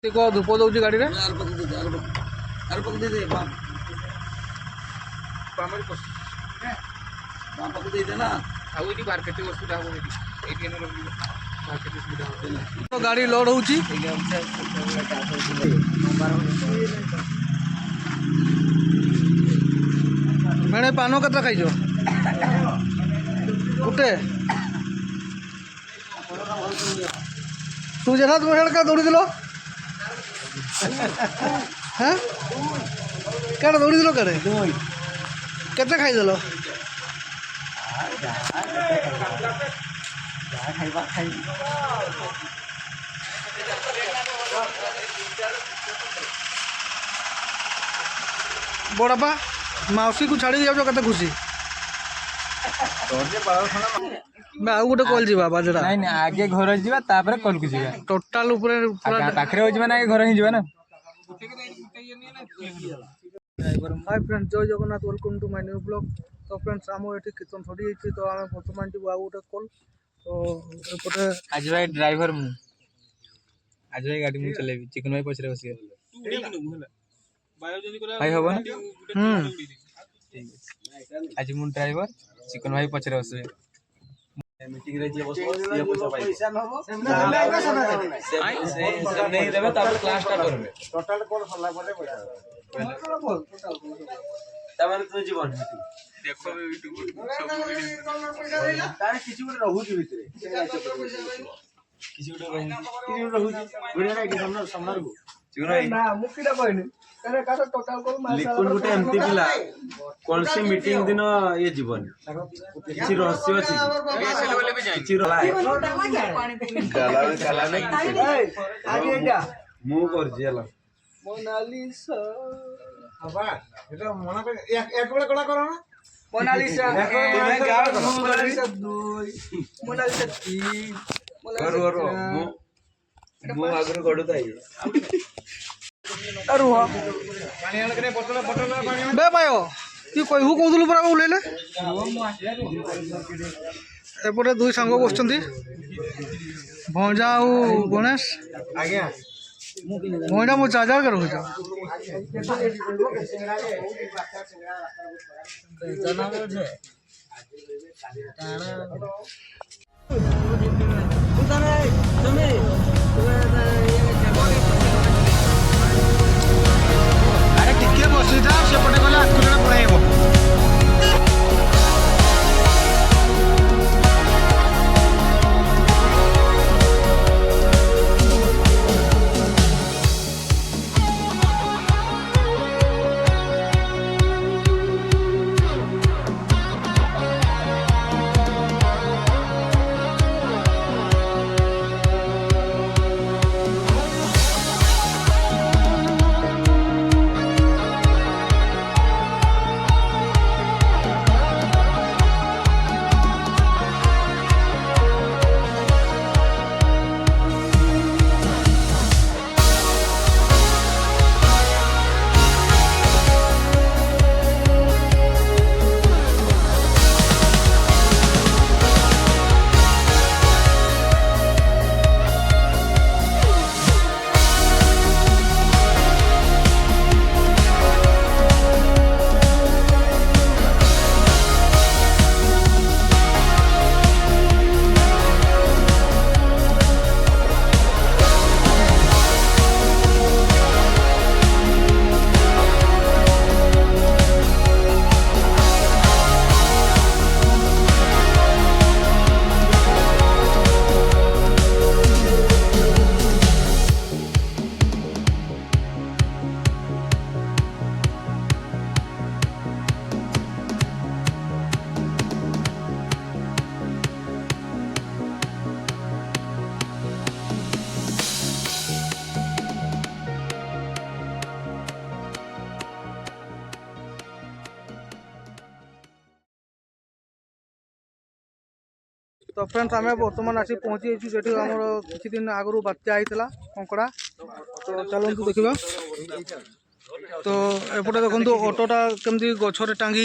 को धूप दौर गाड़ी में तो गाड़ी लोड हो मैंने पान कत खाई गोटे तू जगह तुम क्या दौड़ी दिल हाँ क्या दौड़ी दिल कड़े केते खाईदेल बड़पा मौसी को छाड़ी जाओ कते खुशी मैं आउ गोटे कल जीवा बाजरा नहीं नहीं आगे घर जीवा तापर कल को जीवा टोटाल ऊपर पूरा पाखरे हो जीवा ना घर ही जीवा ना हाय फ्रेंड्स जय Jagannath welcome to my new blog. तो फ्रेंड्स आम ये कीर्तन सरी जाइए तो आम बर्तमान जी आउ गोटे कल तो एपटे आज भाई ड्राइवर मु आज भाई गाड़ी मु चलेबी चिकन भाई पछरे बसिए भाई हबो ना ठीक है आज मु ड्राइवर चिकन भाई पछरे बसिए मीटिंग रे जे बस ये पैसा न हो से नहीं देबे तब क्लास स्टार्ट करबे टोटल कोड फला परे पैसा तमन तो जीवन देखो यूट्यूब सब तारे किछि गुटे रहू जी भितरे किछि गुटे रहू गुडे रे कि सामना रो चिकन ना मुकीटा कहनी करे का टोटल कोड मास लिकुन गुटे एमती पिला कोन से मीटिंग दिन ये जीवन किछि रहस्य अछि किछि काला नहीं आगे एटा मु कर जेला मोनालिसा हबा एटा मना पे एक बेला कोला करो ना मोनालिसा मोनालिसा 2 मोनालिसा 3 मोनालिसा मु आगरो गडु ताई अरु बे पायो तू कहू कहूलु पूरा ओल्ले एपटे दुई सांग बस भंजा और गणेश आज्ञा भंजा मो चार्जर के रखुच अरे टिके बसी था सेपटे गला आखुरा पड़ाइब तो फ्रेंड्स आम बर्तमान आसी पहुँची जो आम किसी दिन आगु बात्या होता कंकड़ा तो चलतु देखा तो एपटे देखो ऑटोटा केमती गछरे टांगी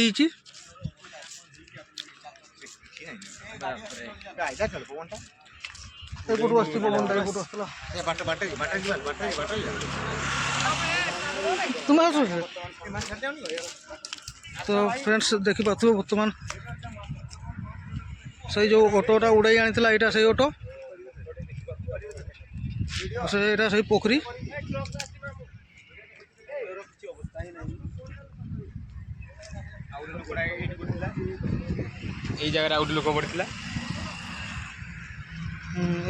ଏପଟୁ ଆସିଛି ପବନଟା ଏପଟୁ ଆସିଥିଲା ତୁମେ ଆସୁଛ ତ ଫ୍ରେଣ୍ଡସ୍ ଦେଖିପାରୁଥିବ ବର୍ତ୍ତମାନ ସେଇ ଯେଉଁ ଅଟୋଟା ଉଡ଼ାଇ ଆଣିଥିଲା ଏଇଟା ସେଇ ଅଟୋ ସେଇଟା ସେଇ ପୋଖରୀ এই জায়গায় আউট লোক পড়িଥିଲା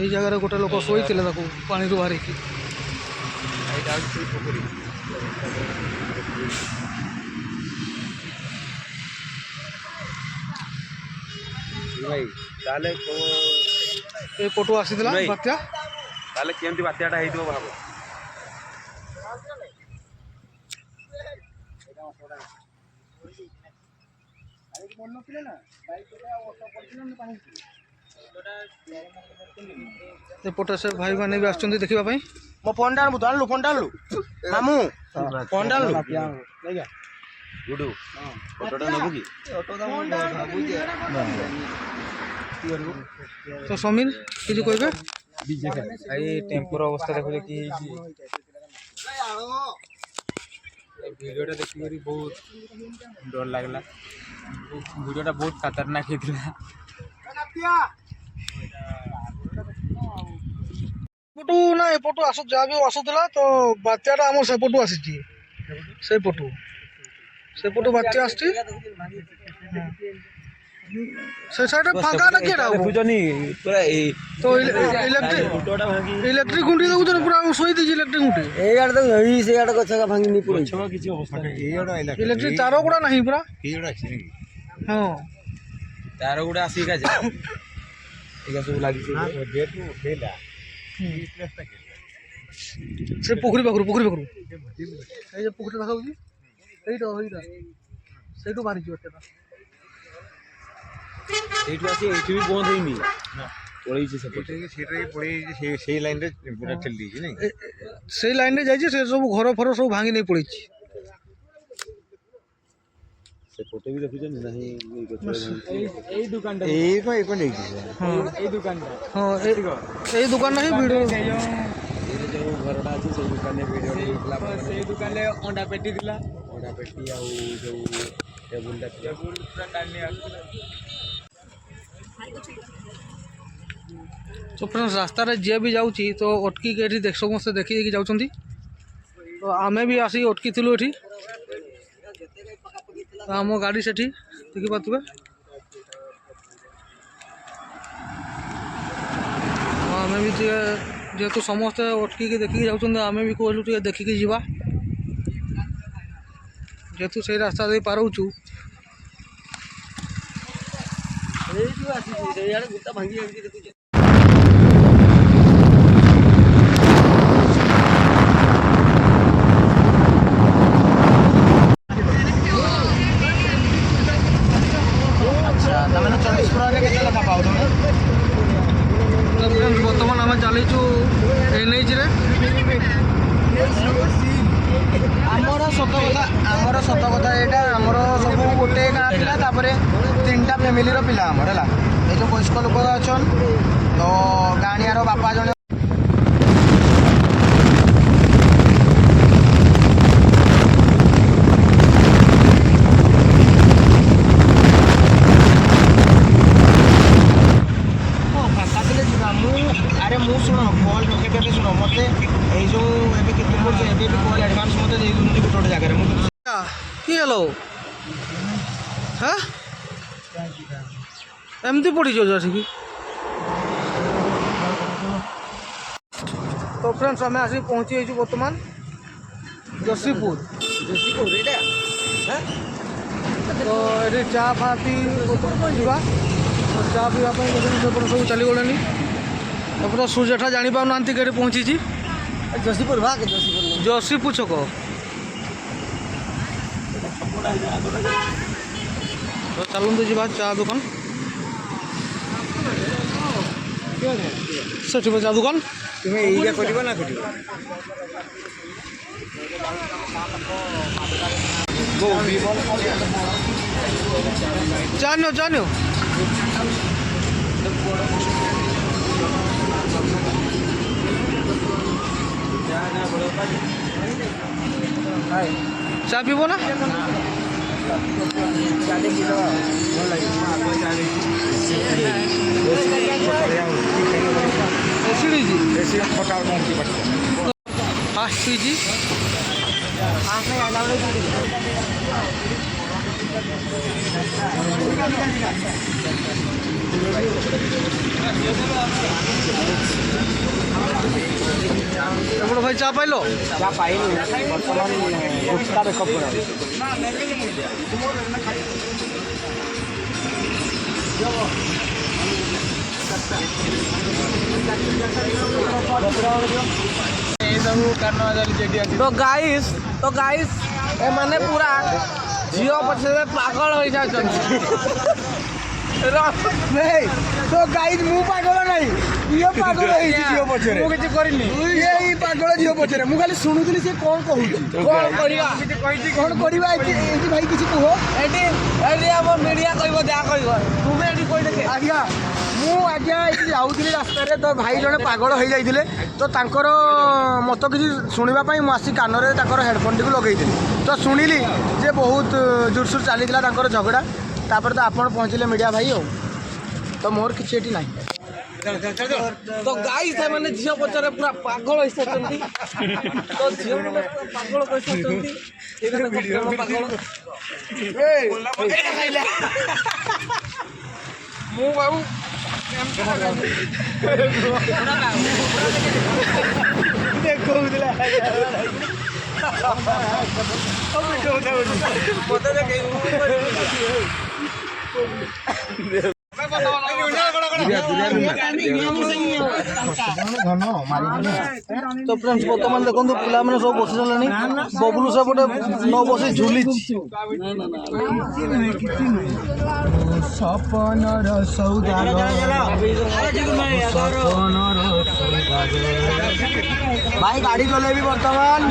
এই জায়গায় গোটে লোক শোইଥିଲେ তাকে পানিରୁ ବାହାରିକି এইটা হচ্ছে পুকুরি ভাই তাহলে এই পଟু ଆସିଥିଲା ବାତ୍ୟା তাহলে কেমতি বাত্যাটা ହେଇଥିବ ভাব ଏପଟେ ସେ ଭାଇମାନେ ବି ଆସୁଛନ୍ତି ଦେଖିବା ପାଇଁ ମୋ ଫୋନ୍ ଟା ଆଣବୁ ତ ଆଣିଲୁ ଫୋନ୍ ଟା ଆଣିଲୁ ମାମୁଁ ଫୋନ୍ ଟା ଆଣିଲୁ ଗୁଡୁ ଅଟୋଟା ନେବୁ କି ତ ସମୀର କିଛି କହିବେ এই টেম্পোর অবস্থা দেখো কি ହେଇଛି ভিডিওটা ଦେଖିକରି ବହୁତ ଡର ଲାଗିଲା ଭିଡ଼ିଓଟା ବହୁତ ଖତରନାକ ହେଇଥିଲା ଏପଟୁ ନା ଏପଟୁ ଯାହା ବି ଆସୁଥିଲା ତ ବାତ୍ୟାଟା ଆମର ସେପଟୁ ଆସିଛି ସେପଟୁ ବାତ୍ୟା ଆସିଛି ସେ ସାଇଡ୍ ଫାଙ୍କା ନା କିଏଟା ଦେଖୁଛନି ପୁରା ଏଇ ତ ଇଲେକ୍ଟ୍ରିକ୍ ଖୁଣ୍ଟି ଦେଖୁଛନ୍ତି ପୁରା ଶୋଇ ଦେଇଛି ଇଲେକ୍ଟ୍ରିକ୍ ଖୁଣ୍ଟି ଏଇଆଡ଼େ ତ ଏଇ ସେଇଆଡ଼େ ଗଛ ଭାଙ୍ଗି ନି ପୁରା କିଛି ଅବସ୍ଥା ଇଲେକ୍ଟ୍ରିକ୍ ତାର ଗୁଡ଼ା ନାହିଁ ପୁରା ହଁ ତାର ଗୁଡ଼ା ଆସିକି କାଜା ଏଇଟା ସବୁ ଲାଗିଛି ସେ ପୋଖରୀ ପାଖରୁ ଏଇ ଯେ ପୋଖରୀ ଦେଖାଉଛି ଏଇଟା ସେଇଠୁ ବାହାରିଛି ବାତ୍ୟାଟା এইটু আসি এইটু বি বন্ধ হয়নি পড়েইছে সেপটে সেই লাইনরে পুরা ঠেলি দিয়েছি নাকি সেই লাইনে যাইছে সে সব ঘর ফর সব ভাঙি নেই পড়েছি সেপটে বি দেখুছেন নাহি এই দোকানটা এই কোন দেখছি এই দোকানটা হ্যাঁ এই দোকানটা ହିଁ ভিডিও ଯୋଉ ଘରଟା ଅଛି ସେଇ ଦୋକାନରେ ଭିଡ଼ିଓ ହେଇଥିଲା ସେଇ ଦୋକାନରେ ଅଣ୍ଡା ପେଟି ଥିଲା ଅଣ୍ଡା ପେଟି ଆଉ ଯୋଉ ଟେବୁଲଟା ଥିଲା ପୁରା ଟାଣି ଆସୁଥିଲା तो फ्रेंड्स रास्तार जी भी जाऊँगी तो अटकी के समस्त देखी जाऊँगी तो आमे भी आसी अटकी थी ये आम गाड़ी से देखी पारे आम भी जेहेतु समस्ते अटकी देखी जाऊँ आम भी कहलु देखिकी जावा जेहेतु से रास्ता दे पारछू ଭାଙ୍ଗି बर्तमान आम चलीचु एनएच आमर सत कथा यहाँ आमर सब गोटे गाँ पिला तीन टा फैमिली पिला आमर है ये जो वयस्क लोक अच्छा तो गाणियार बापा जन अरे मु शुण कल रखे शुण मत जो कल एडवांस मत दे गोटे जगह कि हेलो हाँ एमती पड़ी जाओ तो फ्रेंड्स आम आसी पहुँची बर्तमान जशीपुर तो ये चा फा पी जा चा पीवाई सब चली गले तो सूर्यठा जापार ना कि पहुँची जशीपुर भाग जशीपुर छक तो चलते जा चा दुकान से चा दुकान तुम्हें ये कर ना कर जानो चा पीब ना फास्ट पीजी এপট ভাই চা পাইল চা পাইনি বর্তমান গুটকা দেখো পুরো तो गाइस एमाने पूरा झील पछे पागल हो जाछन তো গাইজ মু পাগল নাই ইয়ে পাগল হইছি ঝিও পছরে ମୁଁ କିଛି କରିନି এই পাগল ঝিও পছরে মু খালি শুনুଥିଲି সে কোন কহুছি କଣ କରିବା কোন করিবা এটি ভাই কিছু কুহ ଏଠି ଏଠି ଆମ ମିଡ଼ିଆ କହିବ ଯାହା କହିବ ତୁମେ ଏଠି କହିଦେखे ଆଜ୍ଞା ମୁଁ ଆଜ୍ଞା ଏଠି ଯାଉଥିଲି ରାସ୍ତାରେ ତ ଭାଇ ଜଣେ ପାଗଳ ହେଇଯାଇଥିଲେ ତ ତାଙ୍କର ମତ କିଛି ଶୁଣିବା ପାଇଁ ମୁଁ ଆସି କାନରେ ତାଙ୍କର ହେଡ଼ଫୋନ୍ଟିକୁ ଲଗେଇଥିଲି ତ ଶୁଣିଲି ଯେ ବହୁତ ଜୋରସୋର ଚାଲିଥିଲା ତାଙ୍କର ଝଗଡ଼ା ତାପରେ ତ ଆପଣ ପହଞ୍ଚିଲେ ମିଡ଼ିଆ ଭାଇ ଆଉ ତ ମୋର କିଛି ଏଠି ନାହିଁ ତ ଗାଇସ୍ ସେମାନେ ଝିଅ ପଛରେ ପୁରା ପାଗଳ ହେଇସାରିଛନ୍ତି ତ ଝିଅ ମାନେ ପୁରା ପାଗଳ କରିସାରିଛନ୍ତି ଏଇଟା ପ୍ରେମ ପାଗଳ ମୁଁ ବାବୁ ଦେଖଉଥିଲା तो फ्रेंड्स बर्तमान देखो पिला मैंने सब बसी सारे बबलू से गोटे न बसी झुली सपनर भाई गाड़ी चलेबी बर्तमान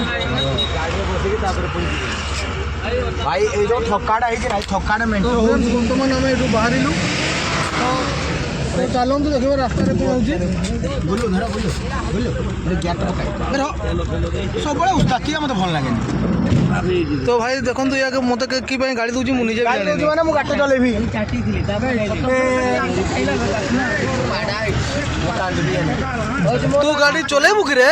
भाई ये जो ठकाटा है ठकाटा मेन बर्तमान आम ये बाहर तो चलतु देखो रास्ता सब उस्ताद मत भल लगे तो भाई देखो या मत कि गाड़ी दूसरी मुझे मैंने मुझे गाड़ी चलेबी तू गाड़ी चलेबू कि रे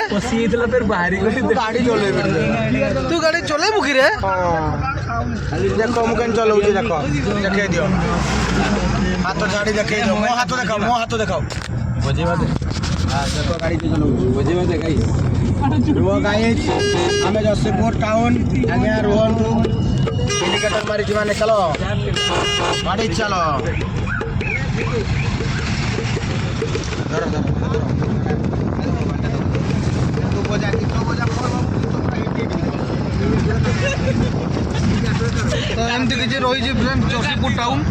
गाड़ी चलेबी तू गाड़ी चलेबू कि रे देख मुझे चलाऊँ देख देखे दियो हाथ झाड़ी देखे दियो मो हाथ देखाओ बजेवा दे देखो गाड़ी चलाऊँ बजेवा दे गाइस रुआ गाइस हमें जसेपुर टाउन आगे रुहंतु इंडिकेटर मारी माने चलो गाड़ी चलो धर धर तू बजा तो एमती किसी रही फ्रेंड जसीपुर टाउन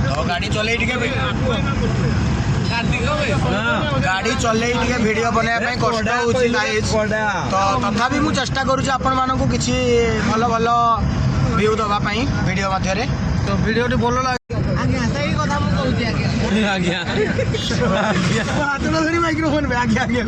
तो गाड़ी चले गाड़ी चले वीडियो बनाया कष्ट हो तो तथापि मुझे चेष्टा करुँच आपण मानक किसी भल भल व्यू दवाई वीडियो मध्य तो वीडियो भल लगे माइक्रोफोन में आगे आगे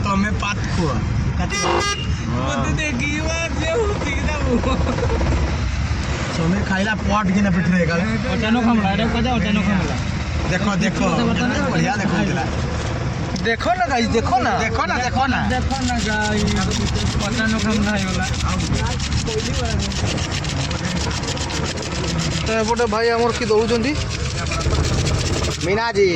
तमें पात खुआ समय खाइला पट कि पिठ देखो देखो बढ़िया देखो ना गाइस देखो ना देखो ना देखो ना देखो ना गाइस पटानो काम ना होला तो एपटे भाई आमर कि दौरान मीना जी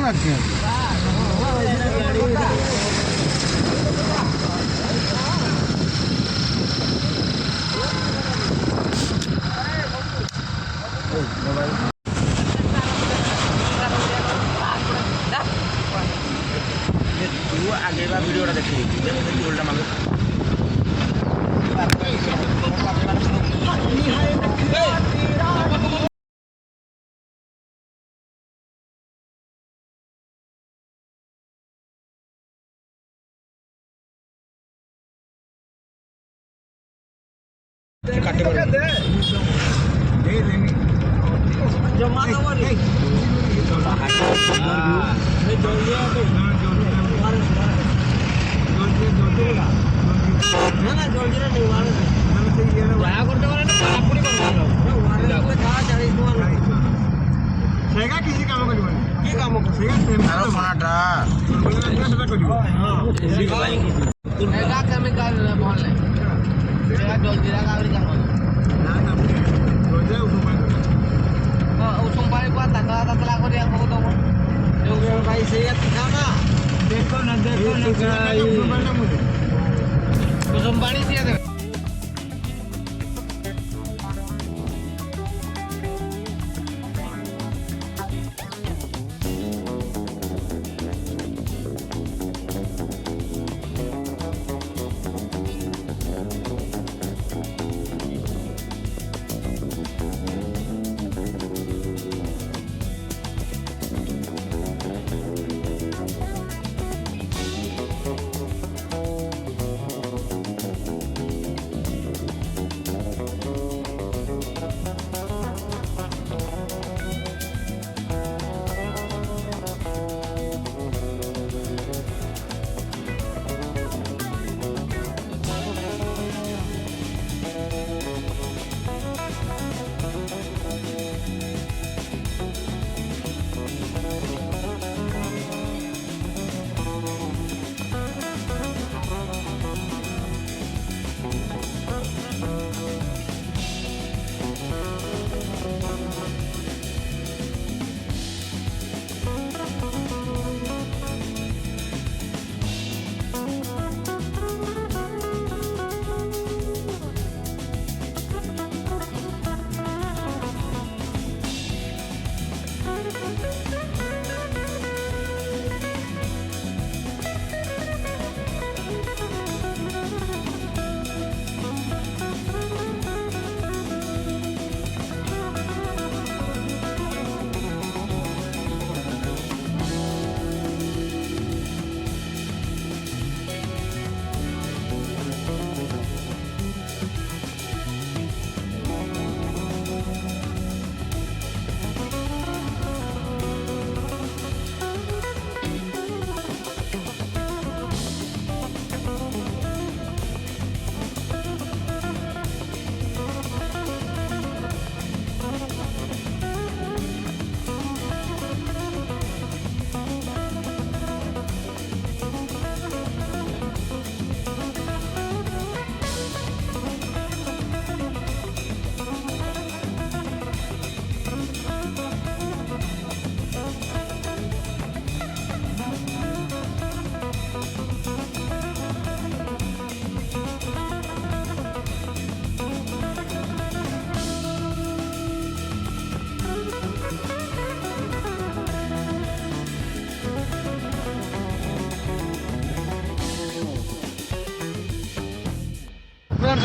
ଆଜ୍ଞା तू आगे का वीडियो देखिए उल्टा मांगे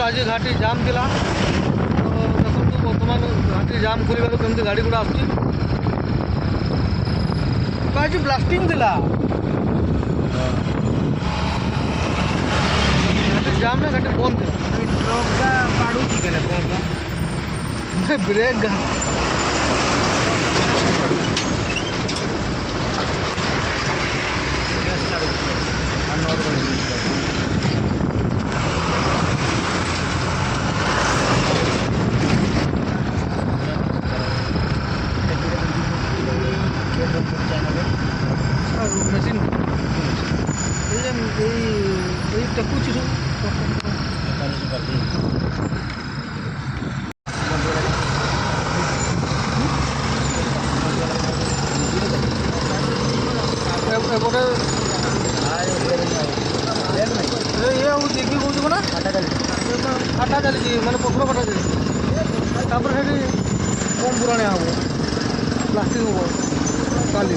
आज घाटी जाम थिला तो देखो बर्तमान घाटी जाम खोल कमी गाड़ी गुड़ा आज ब्लास्टिंग थिला घाटी जाम ना घाटी बंद थिला ब्रेक machine এই টেকুছি ଥିବ ନା ଆଟା ଚାଲିଛି ମାନେ ପଥର କଟା ଚାଲିଛି ତାପରେ ସେଠି କମ୍ ପୁରାଣିଆ ହେବ ପ୍ଲାଷ୍ଟିକ୍ ହେବ କାଲି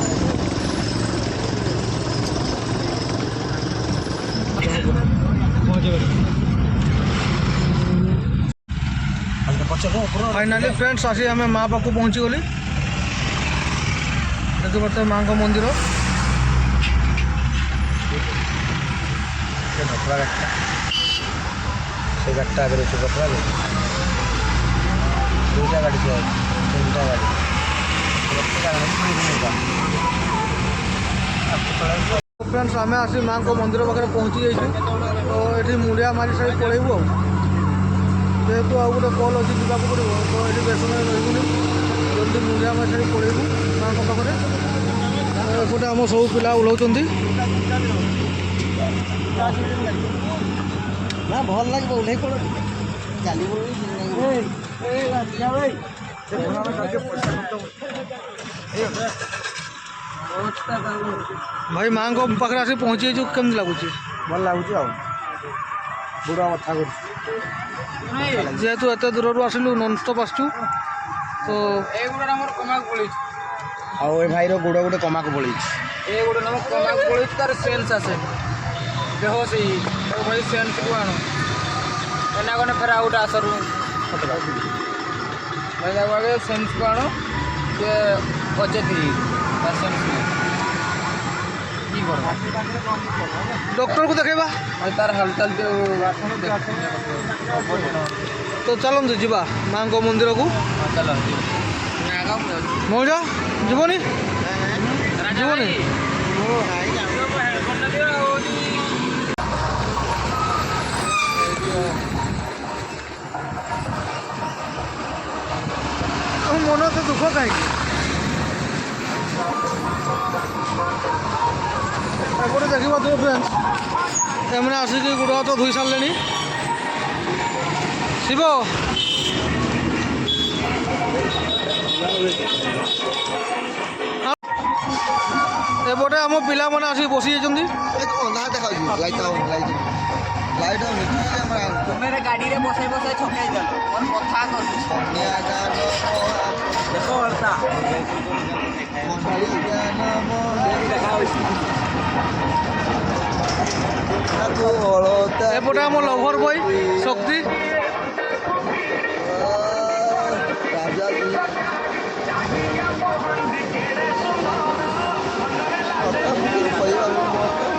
फाइनाली फ्रेंड्स आसी आम माँ पाक पहुँची गली देखिए माँ का मंदिर से गाड़ीटा आगे अच्छे कपड़ा दुईटा गाड़ी थी 3टा गाड़ी फ्रेंड्स आम आसी माँ को मंदिर पाखे पहुँची जाइए तो ये मुंडिया मारी सारी पलैबू जेहेतु आउ गोटे कल अच्छी जावाक पड़ो तो ये बेस समय रही जल्दी मुंडिया मारी सारी पलैबू माँ पाखे एपटे आम सब पिला ओह्लाउं ना भल लगे ओह्लै पड़ चली भाई माँ को पाखे आसी पहुँची जाइए केमती लगुच भल लगुच बुढ़ा मथा कर जेहेतु एत दूर आसलु ननस्टप आसचु तो आउ ए भाई गोड़ गोटे कमा को पड़ी ए गोटे नाम कमा पड़ी तार सेन्स आसे देह से भाई सेन्स को आण एना गने फेर आउट आसर भाई आगे सेन्स को आण से अचेती तार सेन्स की करबा डॉक्टर को देखेबा भाई तार हलचल तो चलतु जीवा माँ को मंदिर को चल मौज जीवनी जीवनी मन तो दुख कहीं एपटे देखा तुम फ्रेंड्स एमने आसिक गोड़ हाथ धोई सारे शिव एपटे आम पिला मैंने आसिक बसी जाइए तुम्हें गाड़ी रे बसाई बसाई छकाई देल और कथा कर देखो हरता एपटे आम लभर बॉय शक्ति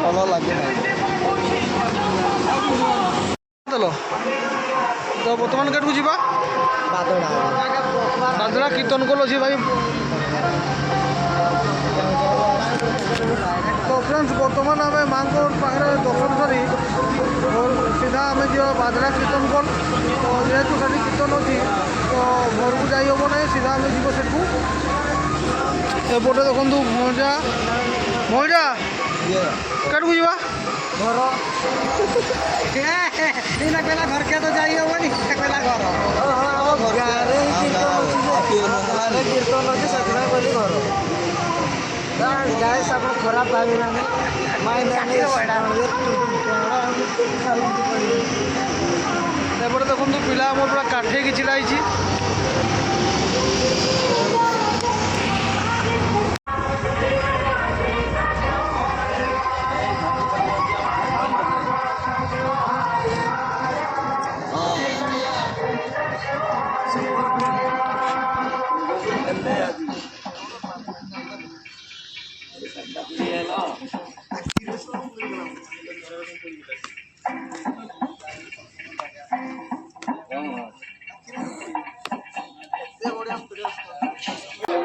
भल लगे देल तो बर्तमान गेट को जीवा बादड़ा कीर्तन कल अच्छे भाई तो फ्रेंड्स बर्तमान आम माँ को पाखे दर्शन सारी सीधा आम जा बादड़ा कीर्तन कल तो जेहेतु से कीर्तन अच्छी तो घर को जाई हम ना सीधा आम जीव से एपटे देखु मजा मजा कट को जीवा घर पहला घर के तो जाई हेनी पहला घर कीर्तन अच्छे से बोली घर गाय सब खराब भावी ना एपटे देखु पिला आम पूरा काठे की छिड़ा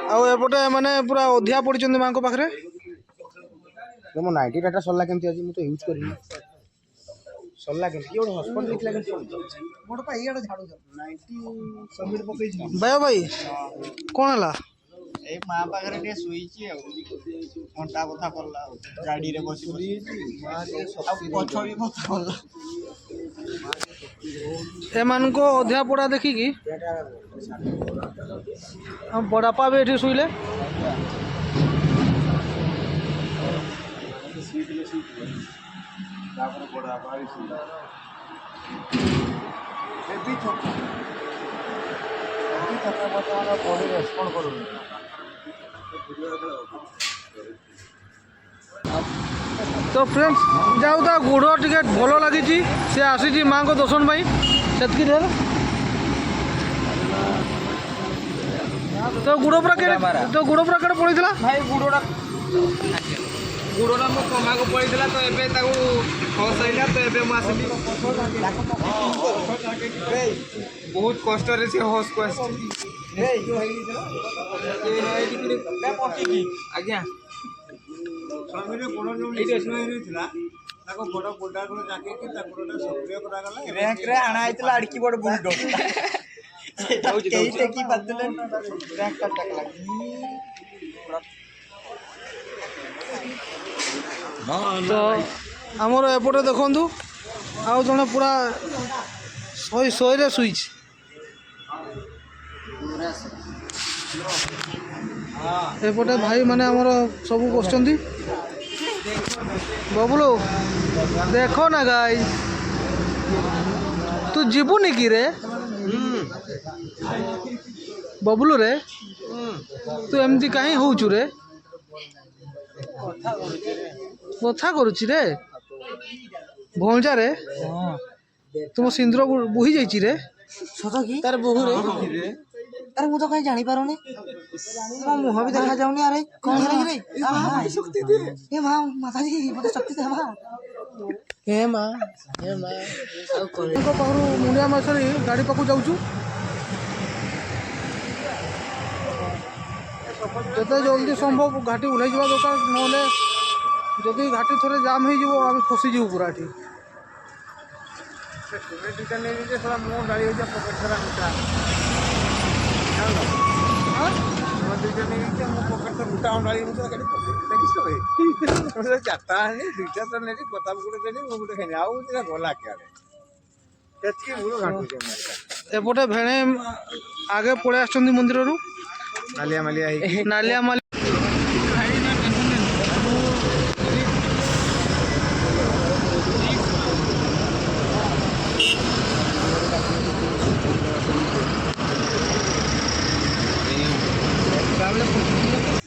आउटे मैंने पूरा अधिया पड़ी माँ को पाखे मो नाइटी डाटा सरला केमती आज मु तो यूज करी सरला केमती गोटे हॉस्पिटल लिखला केमती मोर पा इयाडे झाड़ू नाइटी सबमिट पकई भाई भाई कौन है ए मां पाखरे टे सुईची आ घंटा कथा करला गाड़ी रे बसी बसी पछो भी कथा करला एमान को अधिया पड़ा देखी कि हम बड़ापा भी ये शुले बॉडी रेस्पॉन्ड करूनी तो फ्रेंड्स जाऊ ता गुड़ टिके भल लगी सी आसी माँ को दर्शन पाई सेतकी तो गुड़ पूरा केड़े पड़ा भाई गुड़ोटा मो कमा को पड़ा तो एबे ताको हस आइला तो एबे मु आसली बहुत कष्ट रे से हस को आज्ञा रैंक रे आना आइतला अड़की बड़ बुलडो केही टेकी बदले रैंक का टकला तो आमर एपटे देखु आउ जड़े पूरा शोरे शुई एपटे भाई माने आमर सब बस बबलू देख ना गाई तू जीवुनि कि रे बबलू रे तू एमती कहीं होचु रे कथा करुची रे भौजा रे तुम सिंदूर बोही जाइची रे सत कि तार बहु रे अरे मु तो कहीं जानी पारोनी मो मुह भी देखा जाउनी अरे कौन है रे शक्ति दे ए मां माता जी मते शक्ति दे मां हे मां सब करे को पाखरु मुंडिया मासरी गाड़ी पाखु जाउछु जते जल्दी संभव घाटी उलाई जावा दरकार नले जदि घाटी थोड़े जाम हो आम फसी जीव पूरा ये एपटे भेणे आगे पड़े आस मंदिर नालिया मालिया नालिया माली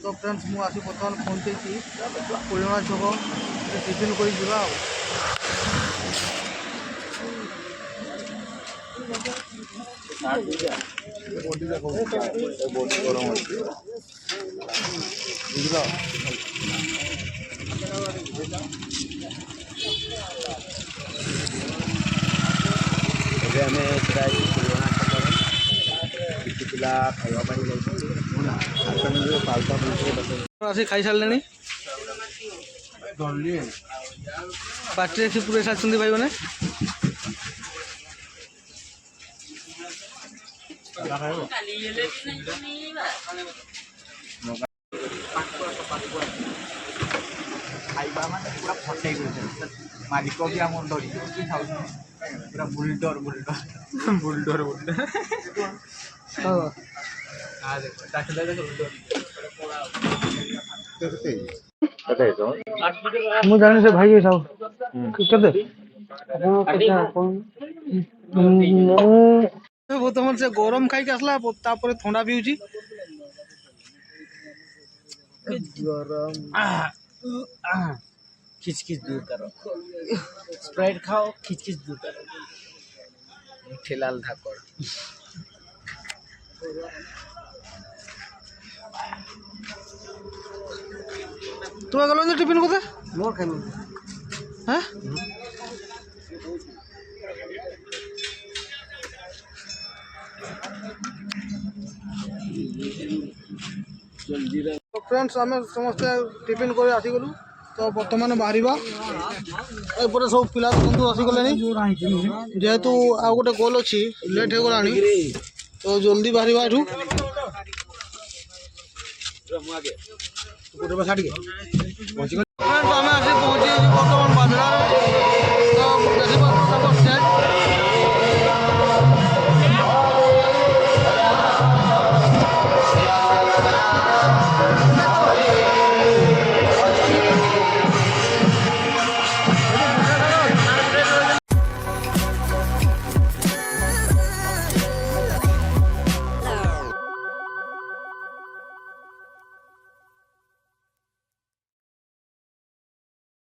तो फ्रेंड्स मुझे आसी बर्तमान पहुँचे पूर्णिमा छक टिफिन कर आसी खाई सारे पार्टी रखी पूरे सारी भाई मैंने पूरा फटई मालिक भी आम डरी पूरा बुलडर मुझे जाने से भाई सब बर्तमान से गरम खाई आसला ठंडा पीऊँ खिचखिच दूर करो स्प्राइट खाओ खिचखिच दूर करो ठेलाल धाकड़ तू गल टिफिन को मोर खाई हाँ तो फ्रेंड्स आम समस्ते टिफिन कर आसीगलु तो बर्तमान बाहर एपटे सब पिला बंधु आसीगले जेहेतु आउ गोटे गोल अच्छी लेट हो गला तो जल्दी बाहर एठू आम आसी पहुँची बर्तमान